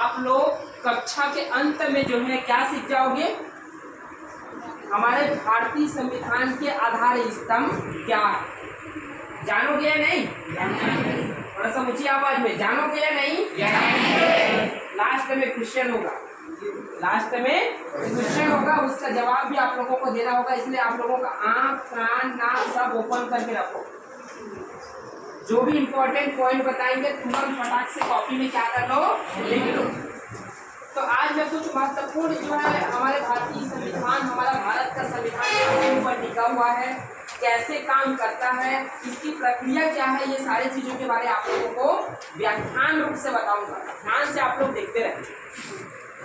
आप लोग कक्षा के अंत में जो है क्या सीख जाओगे, हमारे भारतीय संविधान के आधार स्तंभ क्या है, जानोगे या नहीं? थोड़ा सा ऊंची आवाज में, जानोगे या नहीं? लास्ट में क्वेश्चन होगा, लास्ट में क्वेश्चन होगा, उसका जवाब भी आप लोगों को देना होगा। इसलिए आप लोगों का आंख कान नाक सब ओपन करके रखो। जो भी इंपॉर्टेंट पॉइंट बताएंगे तुरंत फटाक से कॉपी में क्या कर लो, लिख लो। तो आज मैं कुछ महत्वपूर्ण जो है हमारे भारतीय संविधान, हमारा भारत का संविधान किसके ऊपर टिका हुआ है, कैसे काम करता है, इसकी प्रक्रिया क्या है, ये सारी चीजों के बारे में आप लोगों को व्याख्यान रूप से बताऊंगा। ध्यान से आप लोग देखते रहें।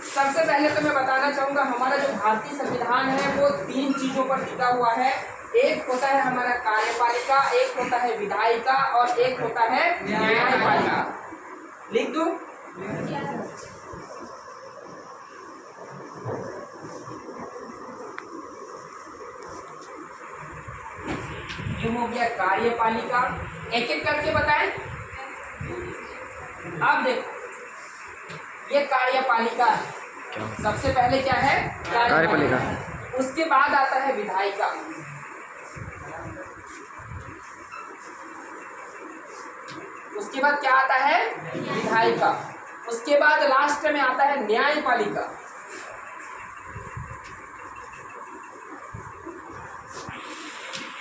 सबसे पहले तो मैं बताना चाहूंगा हमारा जो भारतीय संविधान है वो 3 चीजों पर टिका हुआ है। एक होता है हमारा कार्यपालिका, एक होता है विधायिका और एक होता है न्यायपालिका। लिख दूं? ये हो गया कार्यपालिका, एक एक करके बताएं। अब देखो ये कार्यपालिका है, सबसे पहले क्या है? कार्यपालिका। उसके बाद आता है विधायिका, उसके बाद क्या आता है? विधायिका। उसके बाद लास्ट में आता है न्यायपालिका।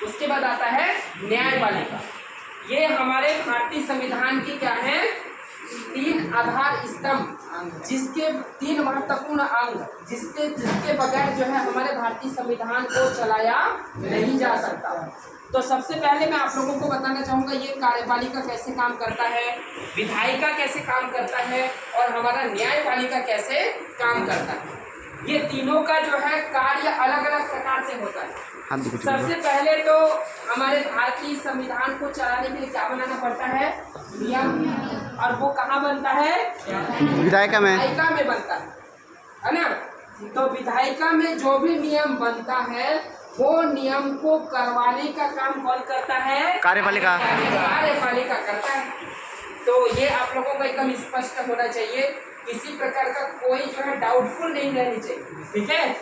उसके बाद आता है न्यायपालिका। ये हमारे भारतीय संविधान की क्या है? 3 आधार स्तंभ, जिसके 3 महत्वपूर्ण अंग, जिसके बगैर जो है हमारे भारतीय संविधान को चलाया नहीं जा सकता। तो सबसे पहले मैं आप लोगों को बताना चाहूंगा ये कार्यपालिका कैसे काम करता है, विधायिका कैसे काम करता है और हमारा न्यायपालिका कैसे काम करता है। ये तीनों का जो है कार्य अलग अलग प्रकार से होता है। सबसे पहले तो हमारे भारतीय संविधान को चलाने के लिए क्या बनाना पड़ता है? नियम। और वो कहाँ बनता है? विधायिका में बनता है ना। तो विधायिका में जो भी नियम बनता है वो नियम को करवाने का काम कौन करता है? कार्यपालिका। कार्यपालिका करता है। तो ये आप लोगों को एकदम स्पष्ट होना चाहिए, किसी प्रकार का कोई जो है डाउटफुल नहीं रहनी चाहिए, ठीक है।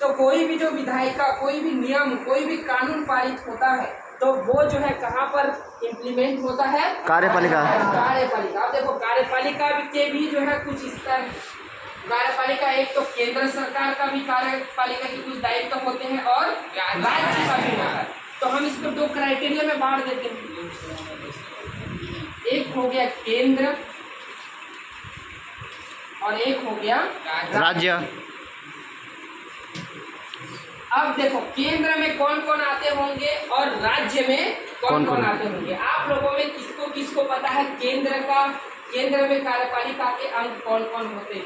तो कोई भी जो विधायिका, कोई भी नियम, कोई भी कानून पारित होता है तो वो जो है कहाँ पर इम्प्लीमेंट होता है? कार्यपालिका। कार्यपालिका। अब देखो कार्यपालिका के भी जो है कुछ स्तर। कार्यपालिका एक तो केंद्र सरकार का भी कार्यपालिका के कुछ दायित्व होते हैं और राज्य का भी होता है। तो हम इसको 2 क्राइटेरिया में बांट देते हैं। एक हो गया केंद्र और एक हो गया राज्य। अब देखो केंद्र में कौन कौन आते होंगे और राज्य में कौन कौन आते होंगे। आप लोगों में किसको किसको पता है केंद्र में कार्यपालिका के अंग कौन कौन होते हैं?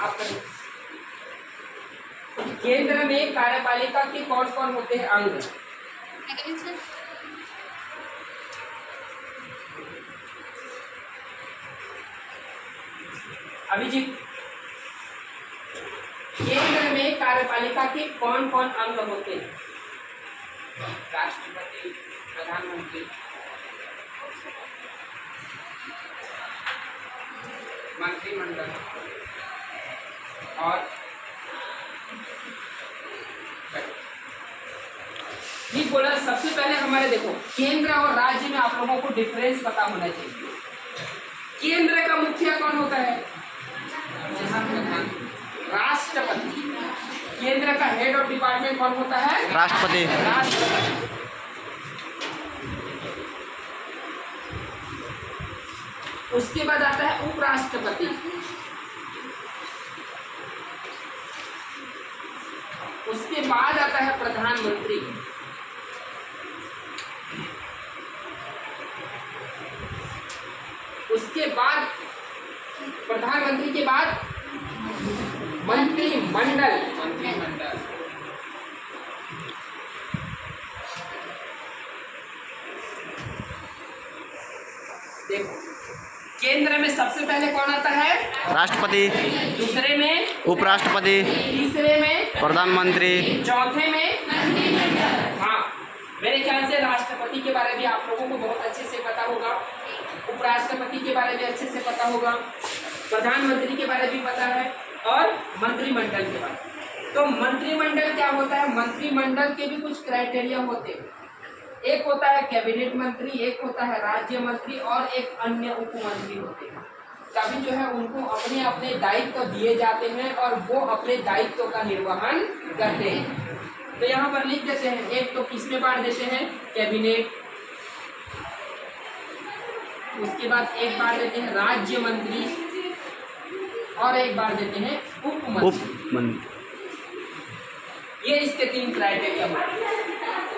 आप केंद्र में कार्यपालिका के कौन कौन होते हैं अंग? अभिजीत, केंद्र में कार्यपालिका के कौन कौन अंग होते हैं? राष्ट्रपति, प्रधानमंत्री, मंत्रिमंडल और ठीक बोला। सबसे पहले हमारे देखो केंद्र और राज्य में आप लोगों को डिफरेंस पता होना चाहिए। केंद्र का मुखिया कौन होता है? राष्ट्रपति। केंद्र का हेड ऑफ डिपार्टमेंट कौन होता है? राष्ट्रपति। उसके बाद आता है उपराष्ट्रपति। उसके बाद आता है प्रधानमंत्री। उसके बाद प्रधानमंत्री के बाद मंत्रिमंडल। देखो केंद्र में सबसे पहले कौन आता है? राष्ट्रपति। दूसरे में उपराष्ट्रपति। तीसरे में प्रधानमंत्री। चौथे में हाँ मेरे ख्याल से राष्ट्रपति। राष्ट्रपति के बारे में आप लोगों को बहुत अच्छे से पता होगा, उपराष्ट्रपति के बारे में अच्छे से पता होगा, प्रधानमंत्री के बारे में पता है और मंत्रिमंडल के बारे में। तो मंत्रिमंडल क्या होता है? मंत्रिमंडल के भी कुछ क्राइटेरिया होते हैं। एक होता है कैबिनेट मंत्री, एक होता है राज्य मंत्री और एक अन्य उपमंत्री होते हैं। तभी जो है उनको अपने अपने दायित्व दिए जाते हैं और वो अपने दायित्व का निर्वहन करते हैं। तो यहाँ पर लिख देते हैं, एक तो किसमें बांट देते हैं? कैबिनेट, उसके बाद एक बार देते हैं राज्य मंत्री और एक बार देते हैं उपमंत्री। ये इसके 3 क्राइटेरिया होते।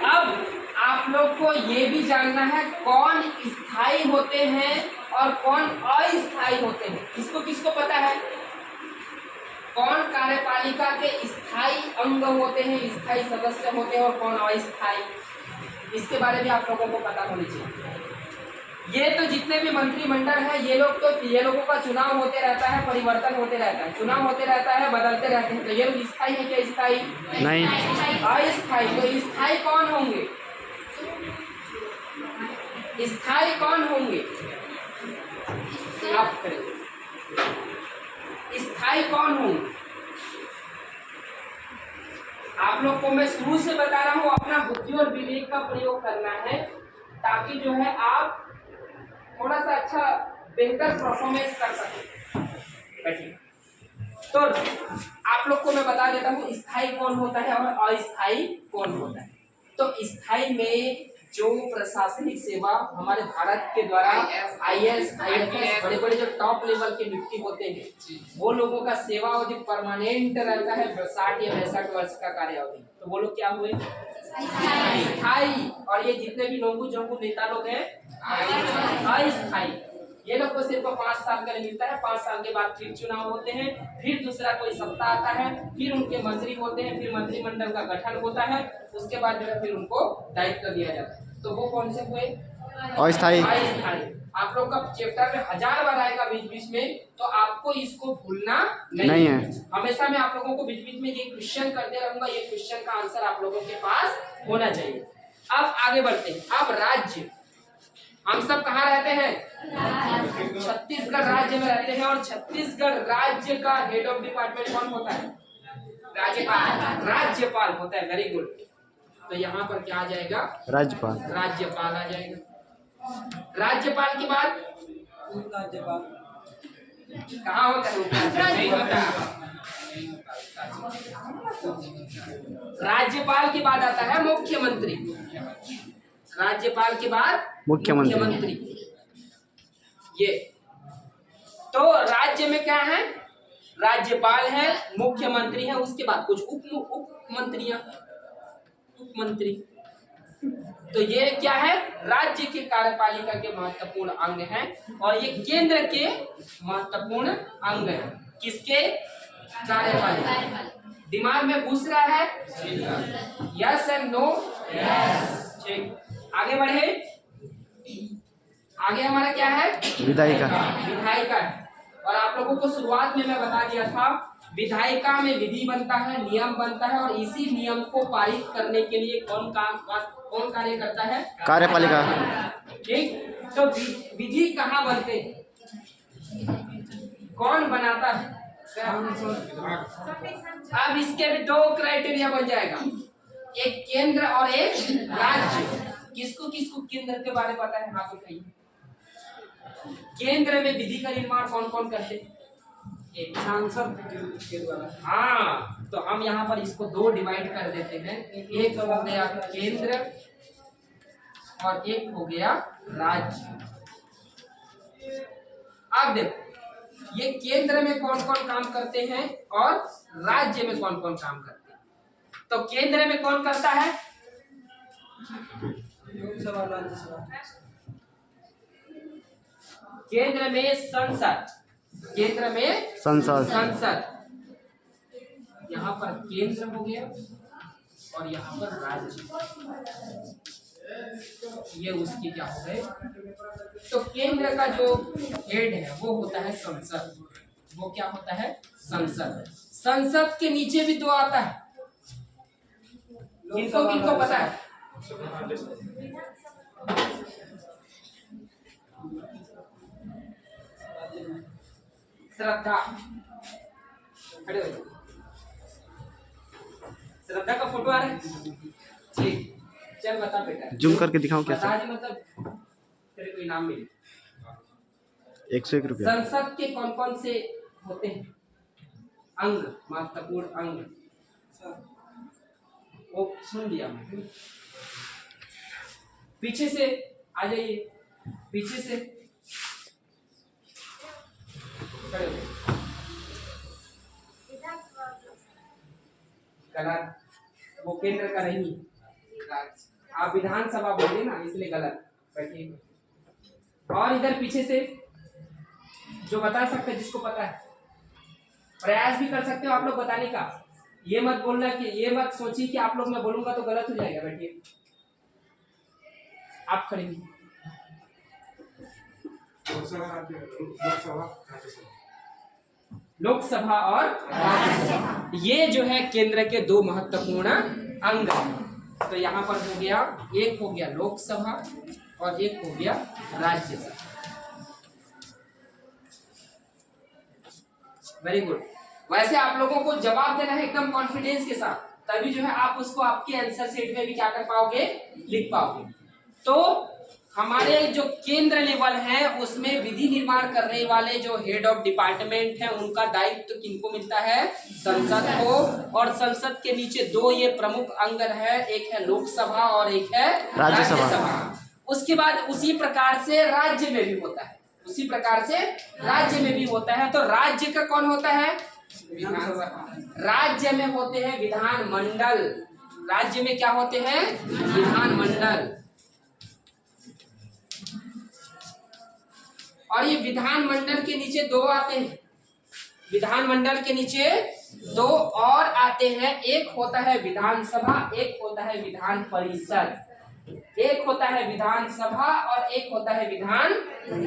अब आप लोग को ये भी जानना है कौन स्थायी होते हैं और कौन अस्थायी होते हैं। किसको किसको पता है? कौन कार्यपालिका के स्थायी अंग होते हैं, स्थायी सदस्य होते हैं और कौन अस्थायी, इसके बारे में आप लोगों को पता होनी चाहिए। ये तो जितने भी मंत्रिमंडल है ये लोगों का चुनाव होते रहता है, परिवर्तन होते रहता है, चुनाव होते रहता है, बदलते रहते हैं। तो ये लोग स्थायी है क्या? स्थायी नहीं, अस्थायी। तो स्थायी कौन होंगे? स्थायी कौन होंगे? आप करेंगे। स्थायी कौन होंगे? आप लोग को मैं शुरू से बता रहा हूँ, अपना बुद्धि और विवेक का प्रयोग करना है ताकि जो है आप थोड़ा सा अच्छा बेहतर परफॉर्मेंस कर सकें। बैठिए। तो आप लोग को मैं बता देता हूँ स्थायी कौन होता है और अस्थायी कौन होता है। तो स्थायी में जो प्रशासनिक सेवा हमारे भारत के द्वारा IAS, IFS बड़े बड़े जो टॉप लेवल के व्यक्ति होते हैं वो लोगों का सेवा अवधि परमानेंट रहता है 60 या 65 वर्ष का कार्यावधि। तो वो लोग क्या हुए? स्थायी। और ये जितने भी लोगों जो नेता लोग हैं अस्थायी। ये लोग को सिर्फ 5 साल का मिलता है, 5 साल के बाद फिर चुनाव होते हैं, फिर दूसरा कोई सत्ता आता है, फिर उनके मंत्री होते हैं, फिर मंत्रिमंडल का गठन होता है, उसके बाद जो है फिर उनको दायित्व दिया जाता है। तो वो कौन से हुए? अस्थायी। आप लोग का चैप्टर में 1000 बार आएगा बीच बीच में, तो आपको इसको भूलना नहीं है। हमेशा मैं आप लोगों को बीच बीच में ये क्वेश्चन करते रहूंगा, ये क्वेश्चन का आंसर आप लोगों के पास होना चाहिए। अब आगे बढ़ते हैं। अब राज्य, हम सब कहाँ रहते हैं? छत्तीसगढ़ राज्य में रहते हैं और छत्तीसगढ़ राज्य का हेड ऑफ डिपार्टमेंट कौन होता है? राज्यपाल। राज्यपाल होता है। Very good. तो यहाँ पर क्या आ जाएगा? राज्यपाल। राज्यपाल आ जाएगा। राज्यपाल के बाद राज्यपाल कहाँ होता है? नहीं होता। राज्यपाल के बाद आता है मुख्यमंत्री। राज्यपाल के बाद मुख्यमंत्री। ये तो राज्य में क्या है? राज्यपाल है, मुख्यमंत्री है, उसके बाद कुछ उपमंत्री। तो ये क्या है? राज्य के कार्यपालिका के महत्वपूर्ण अंग हैं और ये केंद्र के महत्वपूर्ण अंग हैं। किसके? कार्यपालिका। दिमाग में घुस रहा है? Yes and no? ठीक। आगे बढ़े। आगे हमारा क्या है? विधायिका। विधायिका। और आप लोगों को शुरुआत में मैं बता दिया था विधायिका में विधि बनता है, नियम बनता है और इसी नियम को पारित करने के लिए कौन कार्य करता है? कार्यपालिका। ठीक। तो विधि कहाँ बनते हैं? कौन बनाता है? अब इसके भी 2 क्राइटेरिया बन जाएगा, एक केंद्र और एक राज्य। किसको किसको केंद्र के बारे में पता है? हाँ बताइए। केंद्र में विधि का निर्माण कौन कौन करते हैं? एक सांसद के द्वारा। हाँ, तो हम यहाँ पर इसको 2 डिवाइड कर देते हैं। एक हो गया केंद्र और एक हो गया राज्य। अब देखो ये केंद्र में कौन कौन काम करते हैं और राज्य में कौन कौन काम करते हैं। तो केंद्र में कौन करता है? लोकसभा, राज्यसभा। केंद्र में संसद। केंद्र में संसद। यहाँ पर केंद्र हो गया और यहाँ पर राज्य, ये उसकी क्या हो गए। तो केंद्र का जो हेड है वो होता है संसद। वो क्या होता है? संसद। संसद के नीचे भी 2 आता है। किनको किनको पता है? श्रद्धा, खड़े हो जाओ। श्रद्धा का फोटो आ रहा है? ठीक, चल बता बेटा। जूम करके दिखाऊं कैसे? बता जी, मतलब तेरे को इनाम मिले। 101 रुपया। संसद के कौन कौन से होते हैं अंग, महत्वपूर्ण अंग? वो सुन लिया मैं। पीछे से आ जाइए, पीछे से खड़े हो। गलत, वो केंद्र का नहीं, आप विधानसभा बोलिए ना, इसलिए गलत। बैठिए। और इधर पीछे से जो बता सकते, जिसको पता है, प्रयास भी कर सकते हो आप लोग बताने का। ये मत बोलना कि, ये मत सोचिए कि आप लोग मैं बोलूंगा तो गलत हो जाएगा। बैठिए, आप खड़े हैं। लोकसभा और राज्यसभा, ये जो है केंद्र के दो महत्वपूर्ण अंग हैं। तो यहाँ पर हो गया, एक हो गया लोकसभा और एक हो गया राज्यसभा। Very good. वैसे आप लोगों को जवाब देना है एकदम कॉन्फिडेंस के साथ, तभी जो है आप उसको आपके आंसर शीट में भी क्या कर पाओगे, लिख पाओगे। तो हमारे जो केंद्र लेवल है उसमें विधि निर्माण करने वाले जो हेड ऑफ डिपार्टमेंट है उनका दायित्व किनको मिलता है, संसद को। और संसद के नीचे दो ये प्रमुख अंग है, एक है लोकसभा और एक है राज्यसभा। उसके बाद उसी प्रकार से राज्य में भी होता है, उसी प्रकार से राज्य में भी होता है। तो राज्य का कौन होता है, राज्य में होते हैं विधानमंडल। राज्य में क्या होते हैं, विधानमंडल। और ये विधानमंडल के नीचे दो आते हैं, विधानमंडल के नीचे दो और आते हैं, एक होता है विधानसभा, एक होता है विधान परिषद। एक होता है विधानसभा और एक होता है विधान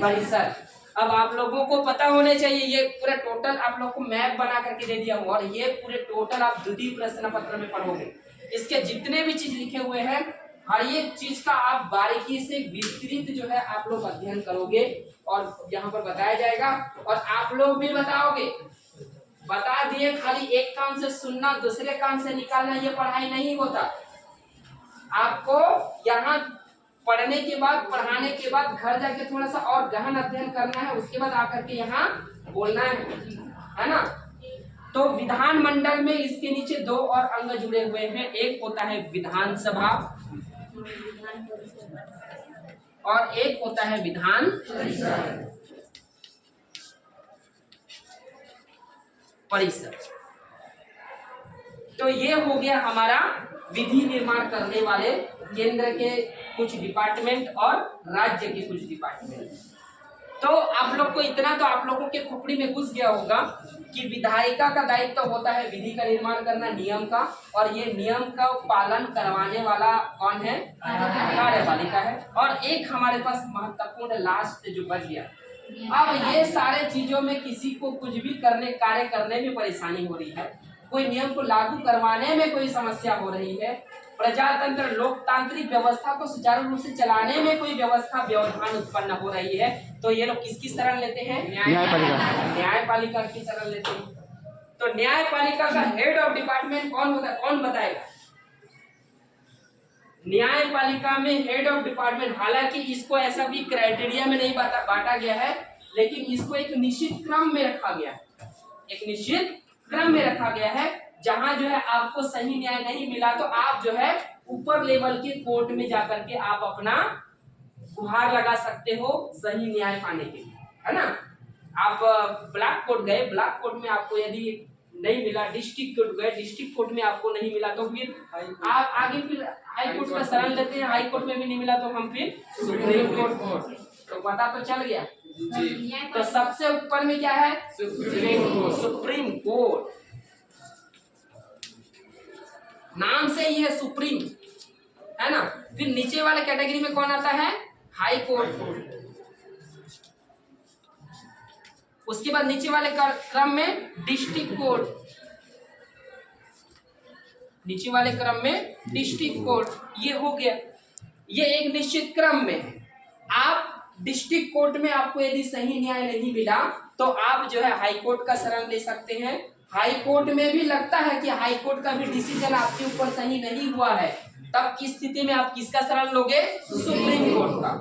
परिषद। अब आप लोगों को पता होने चाहिए, ये पूरा टोटल आप लोगों को मैप बना करके दे दिया हूँ और ये पूरे टोटल आप द्वितीय प्रश्न पत्र में पढ़ोगे। इसके जितने भी चीज लिखे हुए हैं हर एक चीज का आप बारीकी से विस्तृत जो है आप लोग अध्ययन करोगे और यहाँ पर बताया जाएगा और आप लोग भी बताओगे। बता दिए, खाली एक कान से सुनना दूसरे कान से निकालना ये पढ़ाई नहीं होता। आपको यहाँ पढ़ने के बाद, पढ़ाने के बाद घर जाके थोड़ा सा और गहन अध्ययन करना है, उसके बाद आकर के यहाँ बोलना है ना। तो विधानमंडल में इसके नीचे दो और अंग जुड़े हुए हैं, एक होता है विधानसभा और एक होता है विधान परिषद। तो ये हो गया हमारा विधि निर्माण करने वाले केंद्र के कुछ डिपार्टमेंट और राज्य के कुछ डिपार्टमेंट। तो आप लोग को इतना तो आप लोगों के खोपड़ी में घुस गया होगा कि विधायिका का दायित्व तो होता है विधि का निर्माण करना, नियम का, और ये नियम का पालन करवाने वाला कौन है, कार्यपालिका है। और एक हमारे पास महत्वपूर्ण लास्ट जो बच गया। अब ये सारे चीजों में किसी को कुछ भी कार्य करने में परेशानी हो रही है, कोई नियम को लागू करवाने में कोई समस्या हो रही है, प्रजातंत्र लोकतांत्रिक व्यवस्था को सुचारू रूप से चलाने में कोई व्यवधान उत्पन्न हो रही है, तो ये लोग किसकी शरण लेते हैं, न्यायपालिका की शरण लेते हैं। तो न्यायपालिका का हेड ऑफ डिपार्टमेंट कौन होता है, कौन बताएगा? न्यायपालिका में हेड ऑफ डिपार्टमेंट, हालांकि इसको ऐसा भी क्राइटेरिया में नहीं बांटा गया है, लेकिन इसको एक निश्चित क्रम में रखा गया है, एक निश्चित क्रम में रखा गया है। जहां जो है आपको सही न्याय नहीं मिला तो आप जो है ऊपर लेवल के कोर्ट में जाकर के आप अपना गुहार लगा सकते हो सही न्याय पाने के लिए, है ना। आप ब्लॉक कोर्ट गए, ब्लॉक कोर्ट में आपको यदि नहीं मिला, डिस्ट्रिक्ट कोर्ट गए, डिस्ट्रिक्ट कोर्ट में आपको नहीं मिला तो फिर आप आगे फिर हाई कोर्ट का शरण लेते हैं, हाई कोर्ट में भी नहीं मिला तो हम फिर सुप्रीम कोर्ट। तो पता तो चल गया जी। तो सबसे ऊपर में क्या है, सुप्रीम कोर्ट, नाम से ही है सुप्रीम, है ना। फिर नीचे वाले कैटेगरी में कौन आता है, हाई कोर्ट। उसके बाद नीचे वाले क्रम में डिस्ट्रिक्ट कोर्ट, नीचे वाले क्रम में डिस्ट्रिक्ट कोर्ट, ये हो गया। ये एक निश्चित क्रम में है। आप डिस्ट्रिक्ट कोर्ट में आपको यदि सही न्याय नहीं मिला तो आप जो है हाई कोर्ट का शरण ले सकते हैं। हाई कोर्ट में भी लगता है कि हाई कोर्ट का भी डिसीजन आपके ऊपर सही नहीं हुआ है, तब की स्थिति में आप किसका शरण लोगे? सुप्रीम कोर्ट का।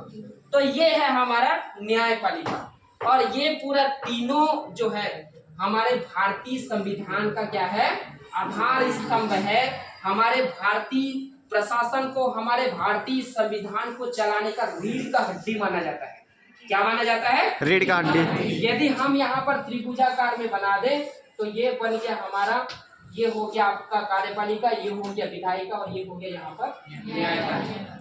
तो ये है हमारा न्यायपालिका, और ये पूरा तीनों जो है हमारे भारतीय संविधान का क्या है? आधार स्तंभ है। हमारे भारतीय प्रशासन को, हमारे भारतीय संविधान को चलाने का रीढ़ का हड्डी माना जाता है। क्या माना जाता है? रीढ़ का हड्डी। यदि हम यहाँ पर त्रिभुजाकार में बना दें तो ये बन गया हमारा, ये हो गया आपका कार्यपालिका, ये हो गया विधायिका, और ये हो गया यहाँ पर न्यायपालिका।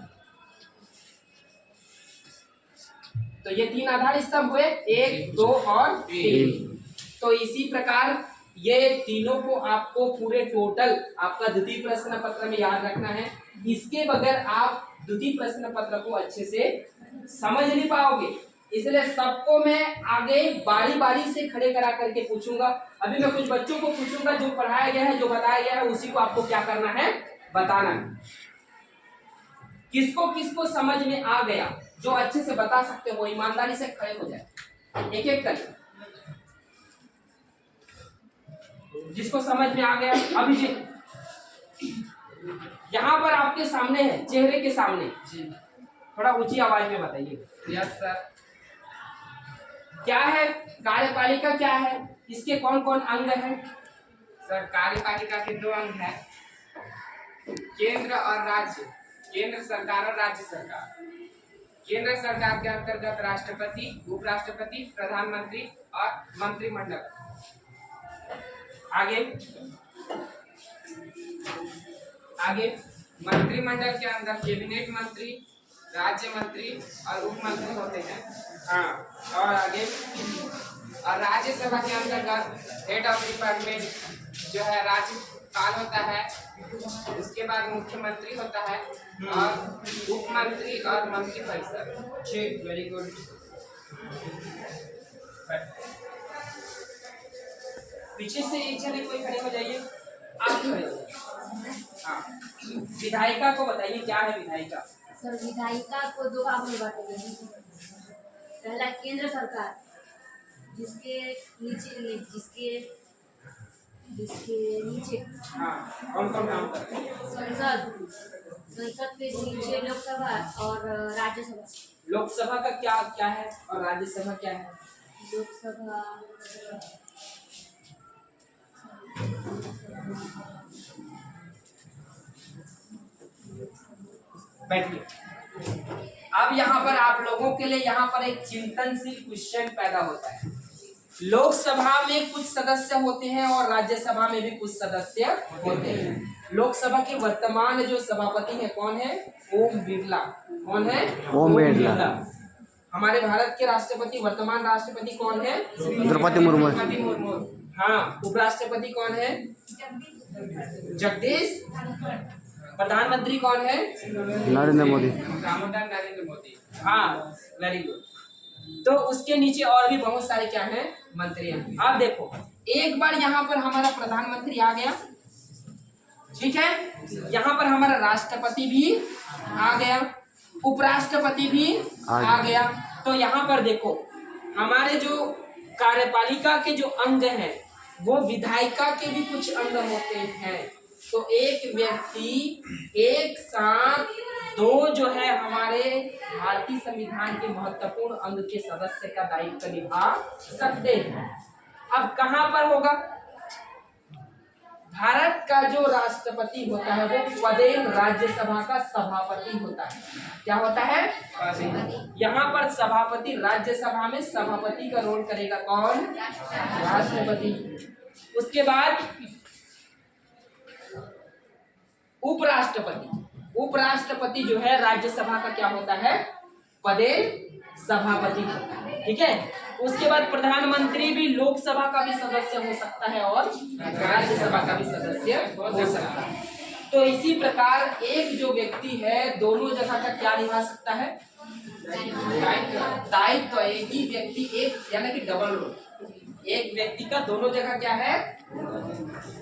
तो ये तीन आधार स्तंभ हुए, 1, 2 और 3। तो इसी प्रकार ये तीनों को आपको पूरे टोटल आपका द्वितीय प्रश्न पत्र में याद रखना है। इसके बगैर आप द्वितीय प्रश्न पत्र को अच्छे से समझ नहीं पाओगे, इसलिए सबको मैं आगे बारी बारी से खड़े करा करके पूछूंगा। अभी मैं कुछ बच्चों को पूछूंगा, जो पढ़ाया गया है, जो बताया गया है, उसी को आपको क्या करना है? बताना है। किसको किसको समझ में आ गया, जो अच्छे से बता सकते हो ईमानदारी से खड़े हो जाए, एक एक करके। जिसको समझ में आ गया, अभिजीत यहाँ पर आपके सामने है, चेहरे के सामने जी, थोड़ा ऊंची आवाज में बताइए। Yes sir. क्या है कार्यपालिका? क्या है, इसके कौन कौन अंग हैं? सर कार्यपालिका के 2 अंग हैं, केंद्र और राज्य, केंद्र सरकार और राज्य सरकार। केंद्र सरकार के अंतर्गत राष्ट्रपति, उपराष्ट्रपति, प्रधानमंत्री और मंत्रिमंडल। आगे आगे मंत्रिमंडल के अंदर कैबिनेट मंत्री, राज्य मंत्री और उप मंत्री होते हैं। हाँ, और आगे और राज्यसभा के अंतर्गत हेड ऑफ डिपार्टमेंट जो है राज्यपाल होता है, उसके बाद मुख्यमंत्री होता है और उप मंत्री और मंत्री परिषद। ठीक, वेरी गुड। पीछे से एक जने कोई खड़े हो जाइए, आप खड़े हो जाइए। हाँ, विधायिका को बताइए क्या है विधायिका? सर विधायिका को 2 भाग में बांटे गए हैं। पहला केंद्र सरकार, जिसके नीचे हाँ, कौन कौन काम करते हैं? संसद के नीचे लोकसभा और राज्यसभा। लोकसभा का क्या क्या है और राज्यसभा क्या है? लोकसभा बैठिए। अब यहाँ पर आप लोगों के लिए यहाँ पर एक चिंतनशील क्वेश्चन पैदा होता है। लोकसभा में कुछ सदस्य होते हैं और राज्यसभा में भी कुछ सदस्य होते हैं। लोकसभा के वर्तमान जो सभापति हैं कौन है? ओम बिरला। कौन है? ओम बिरला। हमारे भारत के राष्ट्रपति, वर्तमान राष्ट्रपति कौन है? द्रौपदी मुर्मू। हाँ, उपराष्ट्रपति कौन है? जगदीश। प्रधानमंत्री कौन है? नरेंद्र मोदी। दामोदर नरेंद्र मोदी। हाँ, वेरी गुड। तो उसके नीचे और भी बहुत सारे क्या हैं? मंत्री हैं। अब देखो, एक बार यहाँ पर हमारा प्रधानमंत्री आ गया, ठीक है, यहाँ पर हमारा राष्ट्रपति भी आ गया, उपराष्ट्रपति भी आ गया। तो यहाँ पर देखो, हमारे जो कार्यपालिका के जो अंग हैं वो विधायिका के भी कुछ अंग होते हैं। तो एक व्यक्ति एक साथ 2 जो है हमारे भारतीय संविधान के महत्वपूर्ण अंग के सदस्य का दायित्व निभा सकते हैं। अब कहाँ पर होगा? भारत का जो राष्ट्रपति होता है वो स्वयं राज्यसभा का सभापति होता है। क्या होता है? यहाँ पर सभापति, राज्यसभा में सभापति का रोल करेगा कौन? राष्ट्रपति। उसके बाद उपराष्ट्रपति। उपराष्ट्रपति जो है राज्यसभा का क्या होता है? पदे सभापति होता है, ठीक है। उसके बाद प्रधानमंत्री भी लोकसभा का भी सदस्य हो सकता है और राज्यसभा का भी सदस्य हो सकता है। तो इसी प्रकार एक जो व्यक्ति है दोनों जगह का क्या निभा सकता है? दायित्व। एक ही व्यक्ति, एक यानी कि डबल रोल। एक व्यक्ति का दोनों जगह क्या है,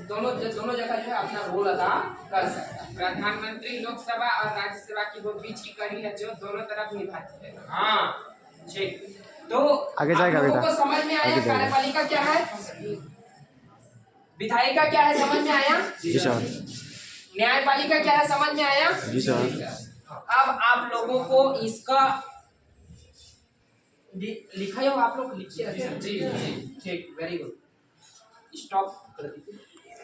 दोनों जगह जो है अपना रोल अदा कर सकता है। प्रधानमंत्री लोकसभा और राज्यसभा की वो बीच की कड़ी है जो दोनों तरफ निभाती है। हाँ ठीक, तो आगे आप जाएगा लोगों बेटा, को समझ में आया आगे जाएगा। कार्यपालिका क्या है, विधायिका क्या है, समझ में आया, जी सर। न्यायपालिका क्या है, समझ में आया। जी सर। अब आप लोगों को इसका लिखा हो, आप लोग लिखिए। जी, जी। ठीक, वेरी गुड, स्टॉप कर दीजिए।